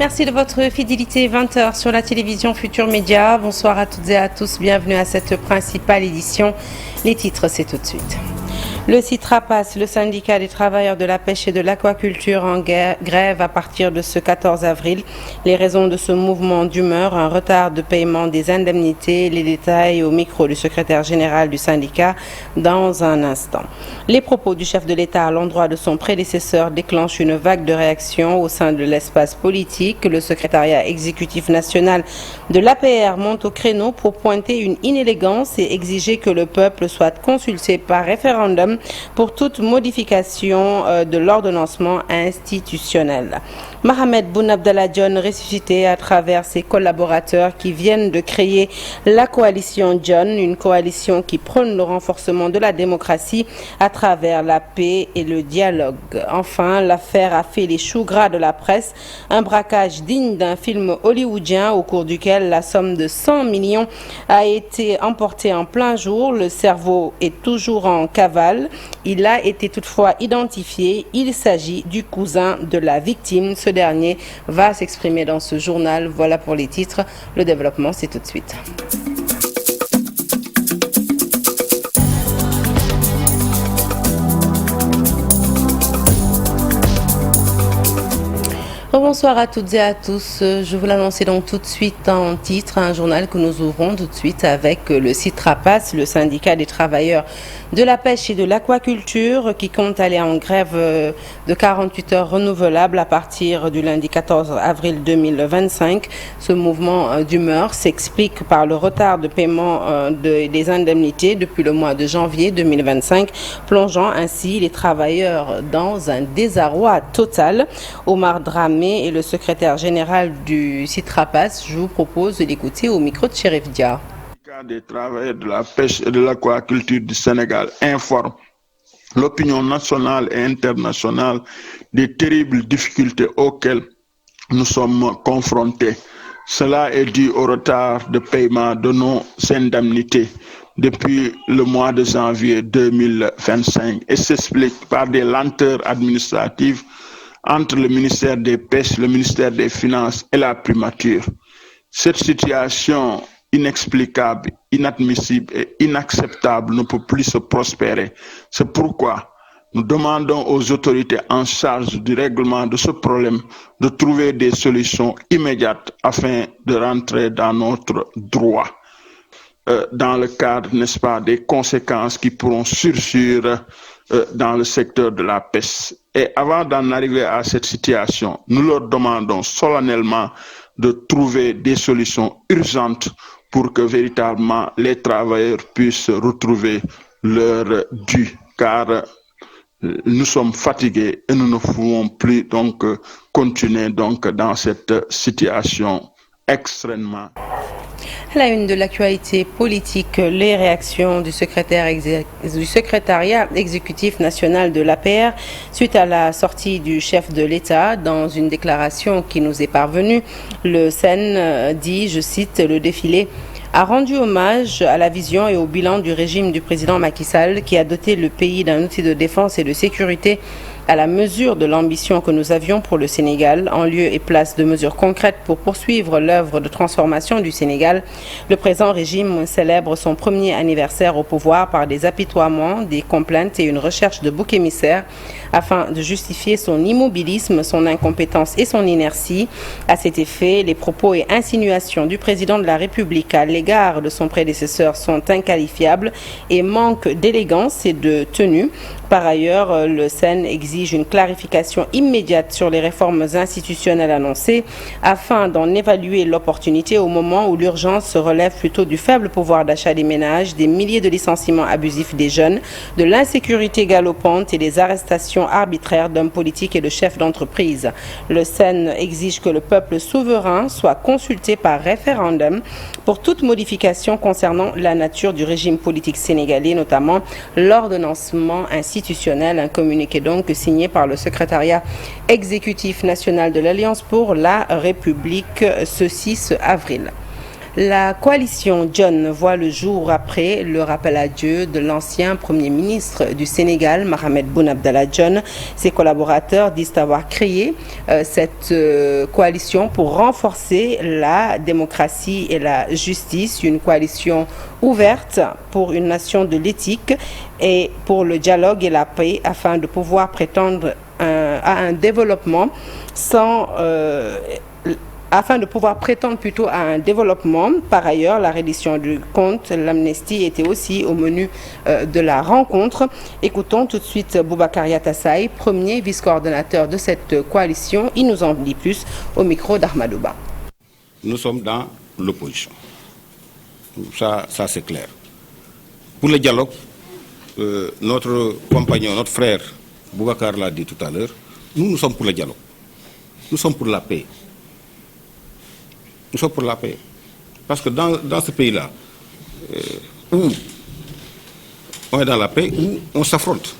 Merci de votre fidélité. 20h sur la télévision Futur Média. Bonsoir à toutes et à tous. Bienvenue à cette principale édition. Les titres, c'est tout de suite. Le CITRAPAS, le syndicat des travailleurs de la pêche et de l'aquaculture en grève à partir de ce 14 avril. Les raisons de ce mouvement d'humeur, un retard de paiement des indemnités, les détails au micro du secrétaire général du syndicat dans un instant. Les propos du chef de l'État à l'endroit de son prédécesseur déclenchent une vague de réactions au sein de l'espace politique. Le secrétariat exécutif national de l'APR monte au créneau pour pointer une inélégance et exiger que le peuple soit consulté par référendum pour toute modification de l'ordonnancement institutionnel. Mohamed Boun Abdallah Dionne ressuscité à travers ses collaborateurs qui viennent de créer la coalition Dionne, une coalition qui prône le renforcement de la démocratie à travers la paix et le dialogue. Enfin, l'affaire a fait les choux gras de la presse, un braquage digne d'un film hollywoodien au cours duquel la somme de 100 millions a été emportée en plein jour. Le cerveau est toujours en cavale. Il a été toutefois identifié. Il s'agit du cousin de la victime. Ce dernier va s'exprimer dans ce journal. Voilà pour les titres. Le développement, c'est tout de suite. Bonsoir à toutes et à tous. Je vous l'annonce donc tout de suite en titre, un journal que nous ouvrons tout de suite avec le CITRAPAS, le syndicat des travailleurs de la pêche et de l'aquaculture qui compte aller en grève de 48 heures renouvelables à partir du lundi 14 avril 2025. Ce mouvement d'humeur s'explique par le retard de paiement des indemnités depuis le mois de janvier 2025, plongeant ainsi les travailleurs dans un désarroi total. Omar Dramé et le secrétaire général du CITRAPAS, je vous propose de l'écouter au micro de Chérif Dia. Des travailleurs de la pêche et de l'aquaculture du Sénégal informe l'opinion nationale et internationale des terribles difficultés auxquelles nous sommes confrontés. Cela est dû au retard de paiement de nos indemnités depuis le mois de janvier 2025 et s'explique par des lenteurs administratives entre le ministère des Pêches, le ministère des Finances et la primature. Cette situation inexplicable, inadmissible et inacceptable ne peut plus se prospérer. C'est pourquoi nous demandons aux autorités en charge du règlement de ce problème de trouver des solutions immédiates afin de rentrer dans notre droit, dans le cadre, n'est-ce pas, des conséquences qui pourront surgir dans le secteur de la pêche. Et avant d'en arriver à cette situation, nous leur demandons solennellement de trouver des solutions urgentes pour que véritablement les travailleurs puissent retrouver leur dû, car nous sommes fatigués et nous ne pouvons plus donc continuer donc dans cette situation extrêmement. À la une de l'actualité politique, les réactions du secrétariat exécutif national de l'APR suite à la sortie du chef de l'État. Dans une déclaration qui nous est parvenue, le SEN dit, je cite, le défilé a rendu hommage à la vision et au bilan du régime du président Macky Sall qui a doté le pays d'un outil de défense et de sécurité à la mesure de l'ambition que nous avions pour le Sénégal, en lieu et place de mesures concrètes pour poursuivre l'œuvre de transformation du Sénégal. Le présent régime célèbre son premier anniversaire au pouvoir par des apitoiements, des complaintes et une recherche de boucs émissaires afin de justifier son immobilisme, son incompétence et son inertie. À cet effet, les propos et insinuations du président de la République à l'égard de son prédécesseur sont inqualifiables et manquent d'élégance et de tenue. Par ailleurs, le SEN exige une clarification immédiate sur les réformes institutionnelles annoncées afin d'en évaluer l'opportunité au moment où l'urgence se relève plutôt du faible pouvoir d'achat des ménages, des milliers de licenciements abusifs des jeunes, de l'insécurité galopante et des arrestations arbitraires d'hommes politiques et de chefs d'entreprise. Le SEN exige que le peuple souverain soit consulté par référendum pour toute modification concernant la nature du régime politique sénégalais, notamment l'ordonnancement institutionnel. Un communiqué donc signé par le secrétariat exécutif national de l'Alliance pour la République ce 6 avril. La coalition John voit le jour après le rappel à Dieu de l'ancien Premier ministre du Sénégal, Mohamed Boun Abdallah Dionne. Ses collaborateurs disent avoir créé cette coalition pour renforcer la démocratie et la justice, une coalition ouverte pour une nation de l'éthique et pour le dialogue et la paix afin de pouvoir prétendre à un développement plutôt à un développement. Par ailleurs, la reddition du compte, l'amnistie était aussi au menu de la rencontre. Écoutons tout de suite Boubacar Yatassaye, premier vice-coordonnateur de cette coalition. Il nous en dit plus au micro d'Ahmadouba. Nous sommes dans l'opposition. Ça c'est clair. Pour le dialogue, notre compagnon, notre frère, Boubacar l'a dit tout à l'heure, nous sommes pour le dialogue. Nous sommes pour la paix. Nous sommes pour la paix. Parce que dans ce pays-là, où on est dans la paix, où on s'affronte.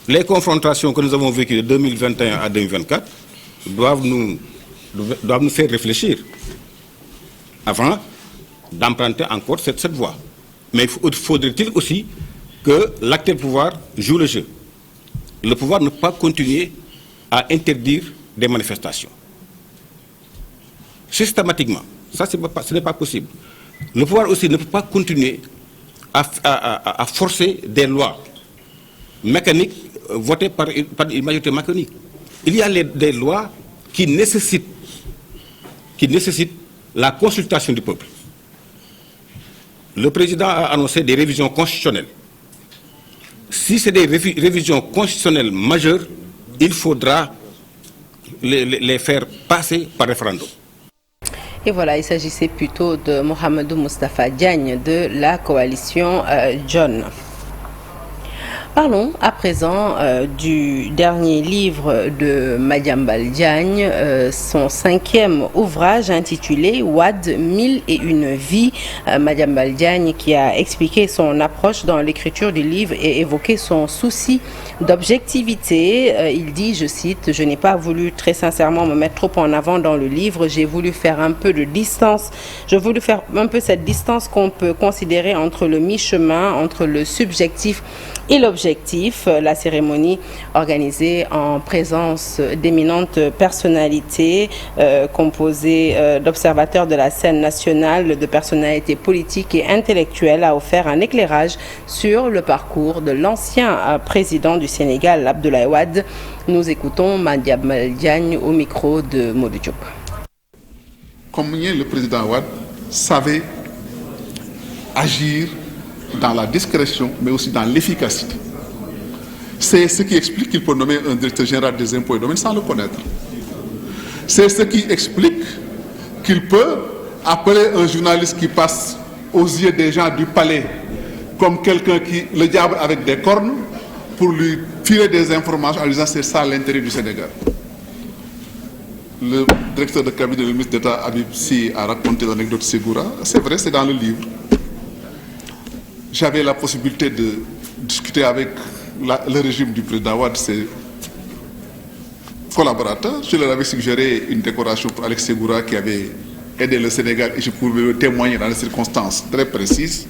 Les confrontations que nous avons vécues de 2021 à 2024 doivent nous faire réfléchir avant d'emprunter encore cette voie. Mais faudrait-il aussi que l'actuel pouvoir joue le jeu. Le pouvoir ne peut pas continuer à interdire des manifestations. Systématiquement. Ça, ce n'est pas possible. Le pouvoir aussi ne peut pas continuer à forcer des lois mécaniques votées par une majorité mécanique. Il y a des lois qui nécessitent la consultation du peuple. Le président a annoncé des révisions constitutionnelles. Si c'est des révisions constitutionnelles majeures, il faudra les faire passer par référendum. Et voilà, il s'agissait plutôt de Mohamedou Moustapha Diagne de la coalition John. Parlons à présent du dernier livre de Madiambal Diagne, son 5e ouvrage intitulé Wade, 1001 vies. Madiambal Diagne qui a expliqué son approche dans l'écriture du livre et évoqué son souci d'objectivité. Il dit, je cite, « Je n'ai pas voulu très sincèrement me mettre trop en avant dans le livre, j'ai voulu faire un peu de distance, j'ai voulu faire un peu cette distance qu'on peut considérer entre le mi-chemin, entre le subjectif et l'objectif. » La cérémonie organisée en présence d'éminentes personnalités composées d'observateurs de la scène nationale, de personnalités politiques et intellectuelles a offert un éclairage sur le parcours de l'ancien président du Sénégal, Abdoulaye Wade. Nous écoutons Madiambal Diagne au micro de Modou Diop. Comme le président Wade savait agir dans la discrétion, mais aussi dans l'efficacité. C'est ce qui explique qu'il peut nommer un directeur général des impôts et domaines sans le connaître. C'est ce qui explique qu'il peut appeler un journaliste qui passe aux yeux des gens du palais comme quelqu'un qui, le diable avec des cornes, pour lui filer des informations en disant c'est ça l'intérêt du Sénégal. Le directeur de cabinet du ministre d'État Habib Sy a raconté l'anecdote Ségoura. C'est vrai, c'est dans le livre. J'avais la possibilité de discuter avec le régime du président Wade, ses collaborateurs. Je leur avais suggéré une décoration pour Alex Ségoura qui avait aidé le Sénégal et je pouvais le témoigner dans des circonstances très précises.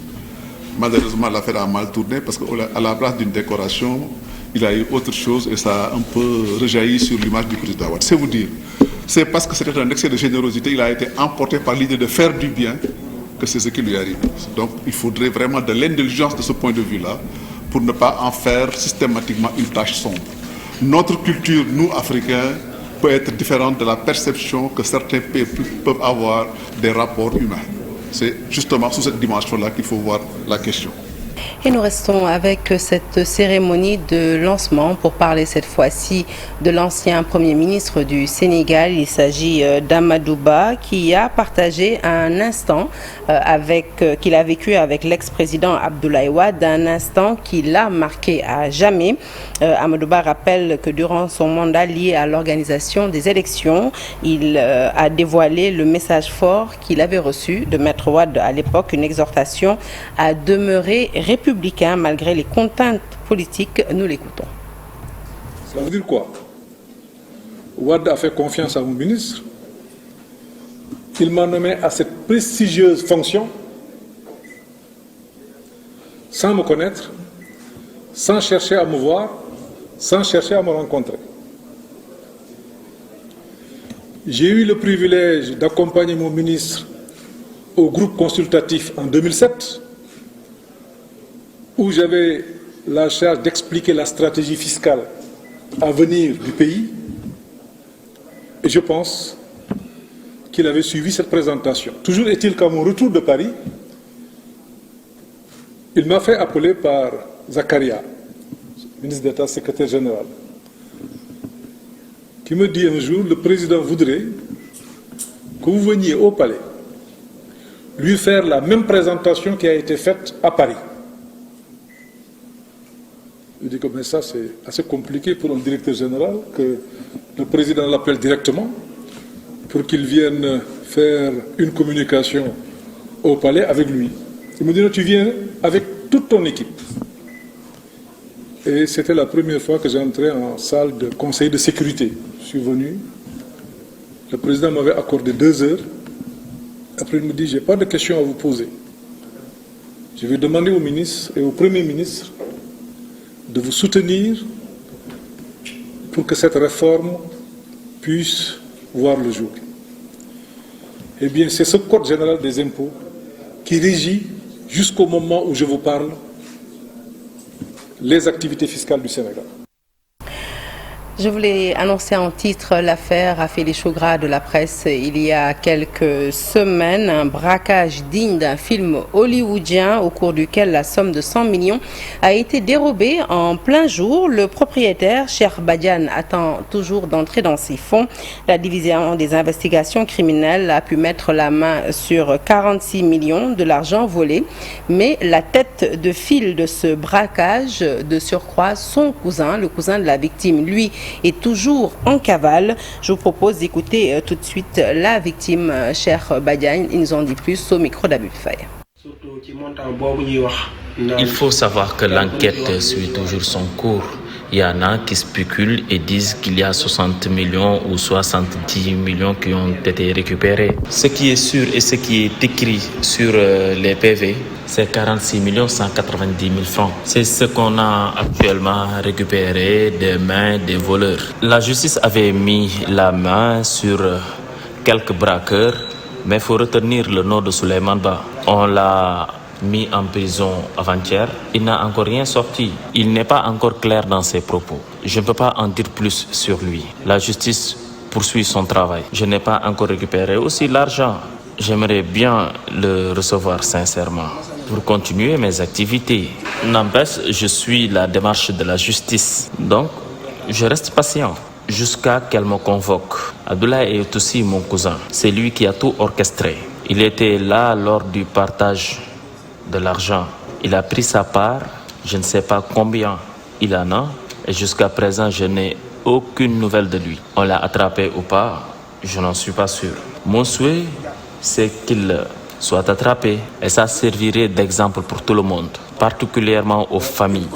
Malheureusement, l'affaire a mal tourné parce qu'à la place d'une décoration, il a eu autre chose et ça a un peu rejailli sur l'image du président Wade. C'est vous dire. C'est parce que c'était un excès de générosité, il a été emporté par l'idée de faire du bien que c'est ce qui lui arrive. Donc il faudrait vraiment de l'indulgence de ce point de vue-là pour ne pas en faire systématiquement une tâche sombre. Notre culture, nous, Africains, peut être différente de la perception que certains peuples peuvent avoir des rapports humains. C'est justement sous cette dimension-là qu'il faut voir la question. Et nous restons avec cette cérémonie de lancement pour parler cette fois-ci de l'ancien Premier ministre du Sénégal. Il s'agit d'Amadouba qui a partagé un instant qu'il a vécu avec l'ex-président Abdoulaye Wade, un instant qui l'a marqué à jamais. Amadouba rappelle que durant son mandat lié à l'organisation des élections, il a dévoilé le message fort qu'il avait reçu de Maître Wade à l'époque, une exhortation à demeurer républicain malgré les contraintes politiques. Nous l'écoutons. Ça veut dire quoi? Wade a fait confiance à mon ministre il m'a nommé à cette prestigieuse fonction sans me connaître, sans chercher à me voir, sans chercher à me rencontrer. J'ai eu le privilège d'accompagner mon ministre au groupe consultatif en 2007, où j'avais la charge d'expliquer la stratégie fiscale à venir du pays. Et je pense qu'il avait suivi cette présentation. Toujours est-il qu'à mon retour de Paris, il m'a fait appeler par Zakaria, ministre d'État, secrétaire général, qui me dit un jour, le président voudrait que vous veniez au palais lui faire la même présentation qui a été faite à Paris. Je dis que mais ça c'est assez compliqué pour un directeur général que le président l'appelle directement pour qu'il vienne faire une communication au palais avec lui. Il me dit non, tu viens avec toute ton équipe. Et c'était la première fois que j'entrais en salle de conseil de sécurité. Je suis venu, le président m'avait accordé 2 heures. Après il me dit, je n'ai pas de questions à vous poser. Je vais demander au ministre et au Premier ministre de vous soutenir pour que cette réforme puisse voir le jour. Eh bien, c'est ce Code général des impôts qui régit, jusqu'au moment où je vous parle, les activités fiscales du Sénégal. Je voulais annoncer en titre l'affaire a fait les chauds gras de la presse il y a quelques semaines. Un braquage digne d'un film hollywoodien au cours duquel la somme de 100 millions a été dérobée en plein jour. Le propriétaire, Cheikh Badiane, attend toujours d'entrer dans ses fonds. La division des investigations criminelles a pu mettre la main sur 46 millions de l'argent volé. Mais la tête de file de ce braquage, de surcroît, son cousin, le cousin de la victime, lui, est toujours en cavale. Je vous propose d'écouter tout de suite la victime, Cheikh Badiane. Ils nous en dit plus au micro d'Abib Faye. Il faut savoir que l'enquête suit toujours son cours. Il y en a qui spéculent et disent qu'il y a 60 millions ou 70 millions qui ont été récupérés. Ce qui est sûr et ce qui est écrit sur les PV, c'est 46 190 000 francs. C'est ce qu'on a actuellement récupéré des mains des voleurs. La justice avait mis la main sur quelques braqueurs, mais il faut retenir le nom de Souleymane Ba. On l'a mis en prison avant-hier. Il n'a encore rien sorti. Il n'est pas encore clair dans ses propos. Je ne peux pas en dire plus sur lui. La justice poursuit son travail. Je n'ai pas encore récupéré aussi l'argent. J'aimerais bien le recevoir sincèrement pour continuer mes activités. N'empêche, je suis la démarche de la justice. Donc, je reste patient jusqu'à qu'elle me convoque. Abdoulaye est aussi mon cousin. C'est lui qui a tout orchestré. Il était là lors du partage de l'argent. Il a pris sa part, je ne sais pas combien il en a, et jusqu'à présent, je n'ai aucune nouvelle de lui. On l'a attrapé ou pas, je n'en suis pas sûr. Mon souhait, c'est qu'il soit attrapé, et ça servirait d'exemple pour tout le monde, particulièrement aux familles.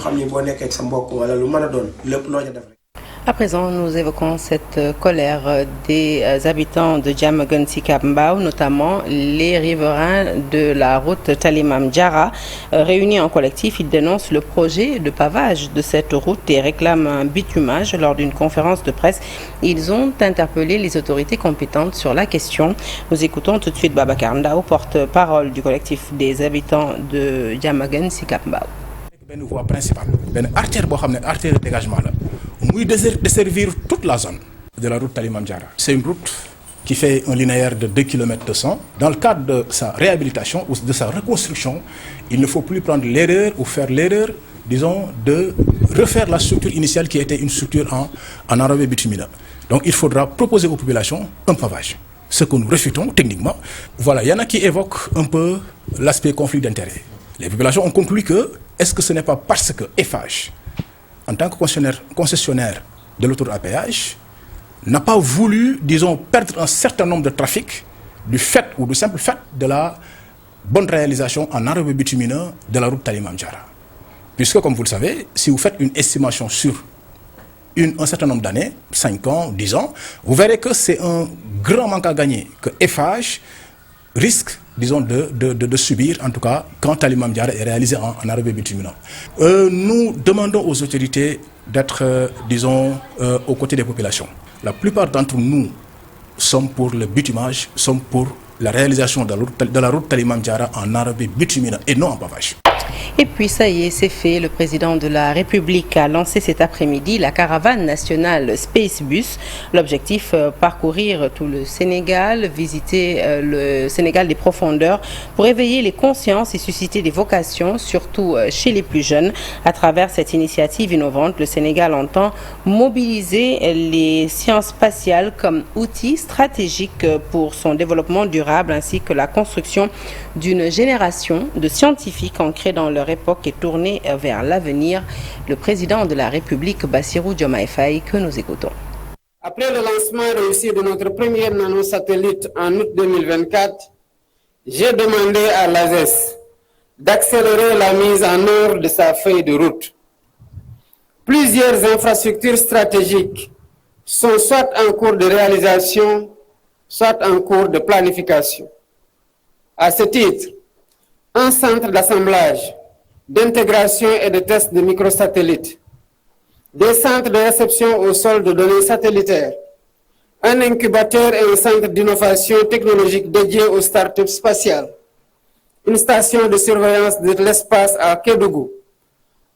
À présent, nous évoquons cette colère des habitants de Diamaguène Sicap Mbao, notamment les riverains de la route Talimam Diarra. Réunis en collectif, ils dénoncent le projet de pavage de cette route et réclament un bitumage. Lors d'une conférence de presse, ils ont interpellé les autorités compétentes sur la question. Nous écoutons tout de suite Babacar Ndao, porte-parole du collectif des habitants de Diamaguène Sicap Mbao. Une voie principale, une artère de dégagement là, où desservir toute la zone de la route Talimam Diarra. C'est une route qui fait un linéaire de 2 km 200. Dans le cadre de sa réhabilitation ou de sa reconstruction, il ne faut plus prendre l'erreur ou faire l'erreur, disons, de refaire la structure initiale qui était une structure en enrobé bitumineux. Donc il faudra proposer aux populations un pavage. Ce que nous refutons techniquement. Voilà, il y en a qui évoquent un peu l'aspect conflit d'intérêts. Les populations ont conclu que, est-ce que ce n'est pas parce que Eiffage, en tant que concessionnaire de l'autoroute à péage, n'a pas voulu, disons, perdre un certain nombre de trafics du fait ou du simple fait de la bonne réalisation en enrobé bitumineux de la route Talimam Diarra. Puisque, comme vous le savez, si vous faites une estimation sur un certain nombre d'années, 5 ans, 10 ans, vous verrez que c'est un grand manque à gagner que Eiffage risque, disons, de subir, en tout cas, quand Talimam Diarra est réalisé en Arabie bituminale. Nous demandons aux autorités d'être, disons, aux côtés des populations. La plupart d'entre nous sommes pour le bitumage, sommes pour la réalisation de la route Talimam Diarra en Arabie bituminale et non en pavage. Et puis ça y est, c'est fait. Le président de la République a lancé cet après-midi la caravane nationale Space Bus. L'objectif, parcourir tout le Sénégal, visiter le Sénégal des profondeurs pour éveiller les consciences et susciter des vocations, surtout chez les plus jeunes. À travers cette initiative innovante, le Sénégal entend mobiliser les sciences spatiales comme outil stratégique pour son développement durable ainsi que la construction d'une génération de scientifiques ancrés dans leur époque et tournée vers l'avenir. Le président de la République, Bassirou Diomaye Faye, que nous écoutons. Après le lancement réussi de notre premier nanosatellite en août 2024, j'ai demandé à l'ASES d'accélérer la mise en œuvre de sa feuille de route. Plusieurs infrastructures stratégiques sont soit en cours de réalisation, soit en cours de planification. À ce titre, un centre d'assemblage, d'intégration et de test de microsatellites, des centres de réception au sol de données satellitaires, un incubateur et un centre d'innovation technologique dédié aux startups spatiales, une station de surveillance de l'espace à Kédougou,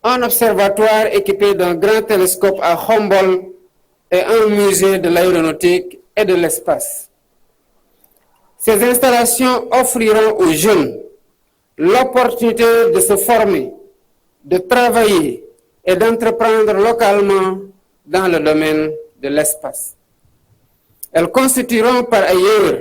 un observatoire équipé d'un grand télescope à Humboldt et un musée de l'aéronautique et de l'espace. Ces installations offriront aux jeunes l'opportunité de se former, de travailler et d'entreprendre localement dans le domaine de l'espace. Elles constitueront par ailleurs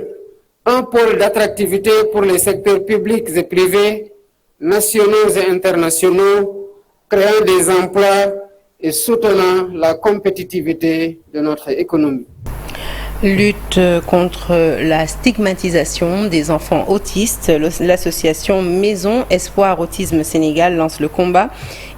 un pôle d'attractivité pour les secteurs publics et privés, nationaux et internationaux, créant des emplois et soutenant la compétitivité de notre économie. Lutte contre la stigmatisation des enfants autistes. L'association Maison Espoir Autisme Sénégal lance le combat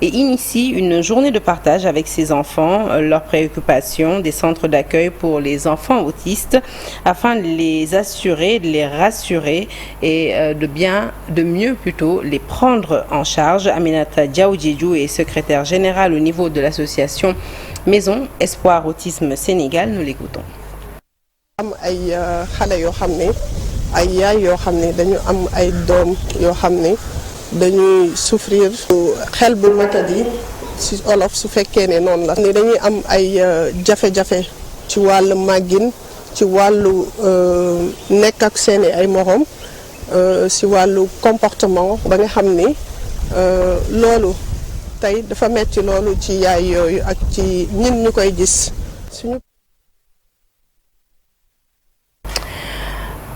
et initie une journée de partage avec ses enfants, leurs préoccupations, des centres d'accueil pour les enfants autistes afin de les assurer, de les rassurer et de mieux les prendre en charge. Aminata Diaoudjidjou est secrétaire générale au niveau de l'association Maison Espoir Autisme Sénégal. Nous l'écoutons. am ay xale yoo xam ne ay yaay yoo xam ne dañu am ay doom yoo xam ne dañuy souffrir xel bu matadi ci olof su fekkee ne noonu la ni dañuy am ay jafe-jafe ci wàllu màggin ci wàllu nekk ak seeni ay morom ci wàllu comportement ba nga xam ni loolu tey dafa metti loolu ci yaay yooyu ak ci ñin ñu koy gis suñu.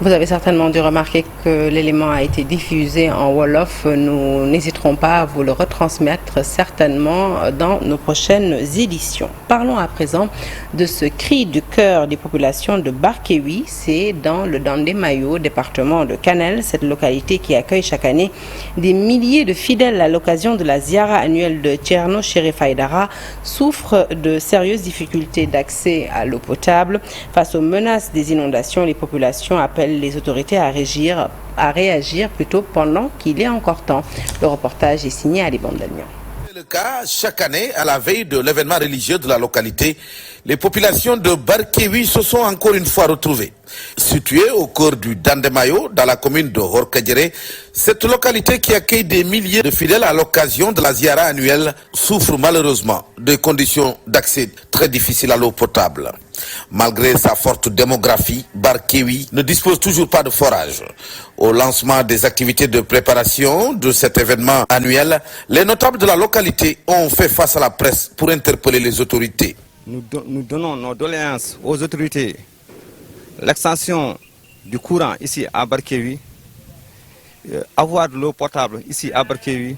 Vous avez certainement dû remarquer que l'élément a été diffusé en Wolof. Nous n'hésiterons pas à vous le retransmettre certainement dans nos prochaines éditions. Parlons à présent de ce cri du cœur des populations de Barkéwi. C'est dans le Dandemayo, département de Kanel, cette localité qui accueille chaque année des milliers de fidèles à l'occasion de la ziara annuelle de Thierno Chérif Aïdara, souffre de sérieuses difficultés d'accès à l'eau potable. Face aux menaces des inondations, les populations appellent les autorités à réagir plutôt pendant qu'il est encore temps. Le reportage est signé à Libandagnan. C'est le cas chaque année à la veille de l'événement religieux de la localité. Les populations de Barkéwi se sont encore une fois retrouvées. Située au cœur du Dandemayo, dans la commune de Horkadjere, cette localité qui accueille des milliers de fidèles à l'occasion de la ziara annuelle souffre malheureusement de conditions d'accès très difficiles à l'eau potable. Malgré sa forte démographie, Barkéwi ne dispose toujours pas de forage. Au lancement des activités de préparation de cet événement annuel, les notables de la localité ont fait face à la presse pour interpeller les autorités. Nous donnons nos doléances aux autorités. L'extension du courant ici à Barkéwi, avoir de l'eau potable ici à Barkéwi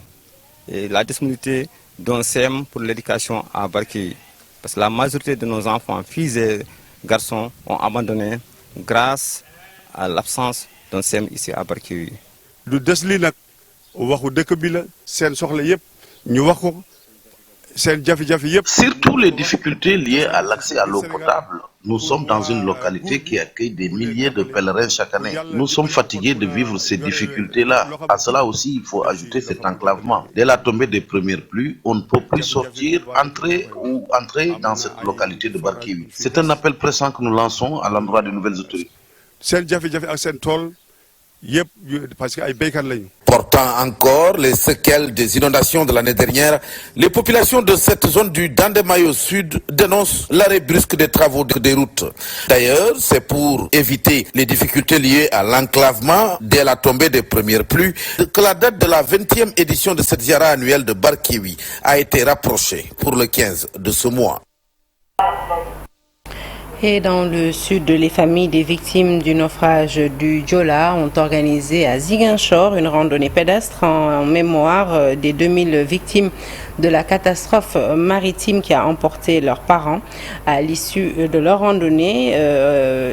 et la disponibilité d'un CEM pour l'éducation à Barkéwi. Parce que la majorité de nos enfants, filles et garçons, ont abandonné grâce à l'absence d'un CEM ici à Barkéwi. lu des li nag waxu dëkk bi la seen soxla yëpp ñu wax ko Surtout les difficultés liées à l'accès à l'eau potable. Nous sommes dans une localité qui accueille des milliers de pèlerins chaque année. Nous sommes fatigués de vivre ces difficultés-là. À cela aussi, il faut ajouter cet enclavement. Dès la tombée des premières pluies, on ne peut plus sortir, entrer dans cette localité de Barkéwi. C'est un appel pressant que nous lançons à l'endroit des nouvelles autorités. Portant encore les séquelles des inondations de l'année dernière, les populations de cette zone du Dandemayo Sud dénoncent l'arrêt brusque des travaux des routes. D'ailleurs, c'est pour éviter les difficultés liées à l'enclavement dès la tombée des premières pluies que la date de la 20e édition de cette ziara annuelle de Barkéwi a été rapprochée pour le 15 de ce mois. Et dans le sud, les familles des victimes du naufrage du Joola ont organisé à Ziguinchor une randonnée pédestre en mémoire des 2000 victimes de la catastrophe maritime qui a emporté leurs parents. À l'issue de leur randonnée,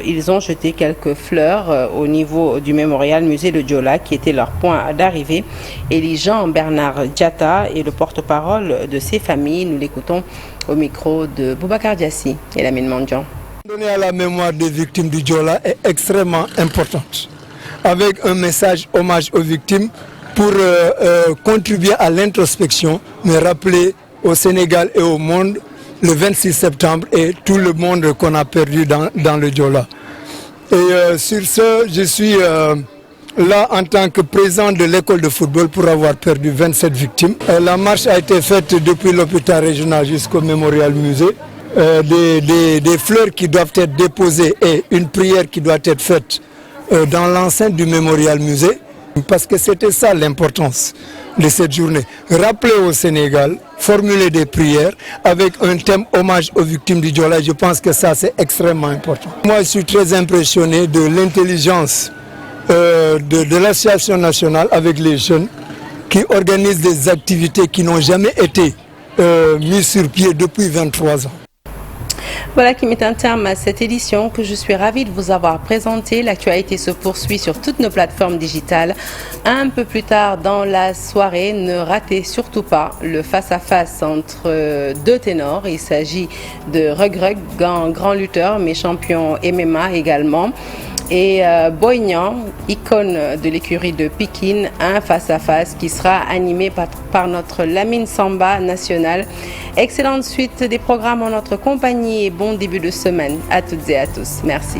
ils ont jeté quelques fleurs au niveau du mémorial musée de Joola qui était leur point d'arrivée. Élie Jean-Bernard Diatta est le porte-parole de ces familles. Nous l'écoutons au micro de Boubacar Diassi et Lamine Mandjan. Donner à la mémoire des victimes du Joola est extrêmement importante, avec un message hommage aux victimes pour contribuer à l'introspection, mais rappeler au Sénégal et au monde le 26 septembre et tout le monde qu'on a perdu dans le Joola. Et sur ce, je suis là en tant que président de l'école de football pour avoir perdu 27 victimes. La marche a été faite depuis l'hôpital régional jusqu'au mémorial musée. Des fleurs qui doivent être déposées et une prière qui doit être faite dans l'enceinte du mémorial musée, parce que c'était ça l'importance de cette journée. Rappeler au Sénégal, formuler des prières avec un thème hommage aux victimes du Joola, je pense que ça c'est extrêmement important. Moi je suis très impressionné de l'intelligence de l'association nationale avec les jeunes qui organisent des activités qui n'ont jamais été mises sur pied depuis 23 ans. Voilà qui met un terme à cette édition que je suis ravie de vous avoir présentée. L'actualité se poursuit sur toutes nos plateformes digitales. Un peu plus tard dans la soirée, ne ratez surtout pas le face-à-face entre deux ténors. Il s'agit de Reug Reug, grand lutteur mais champion MMA également. Et Boy Niang, icône de l'écurie de Pikine, un face-à-face qui sera animé par notre Lamine Samba national. Excellente suite des programmes en notre compagnie et bon début de semaine à toutes et à tous. Merci.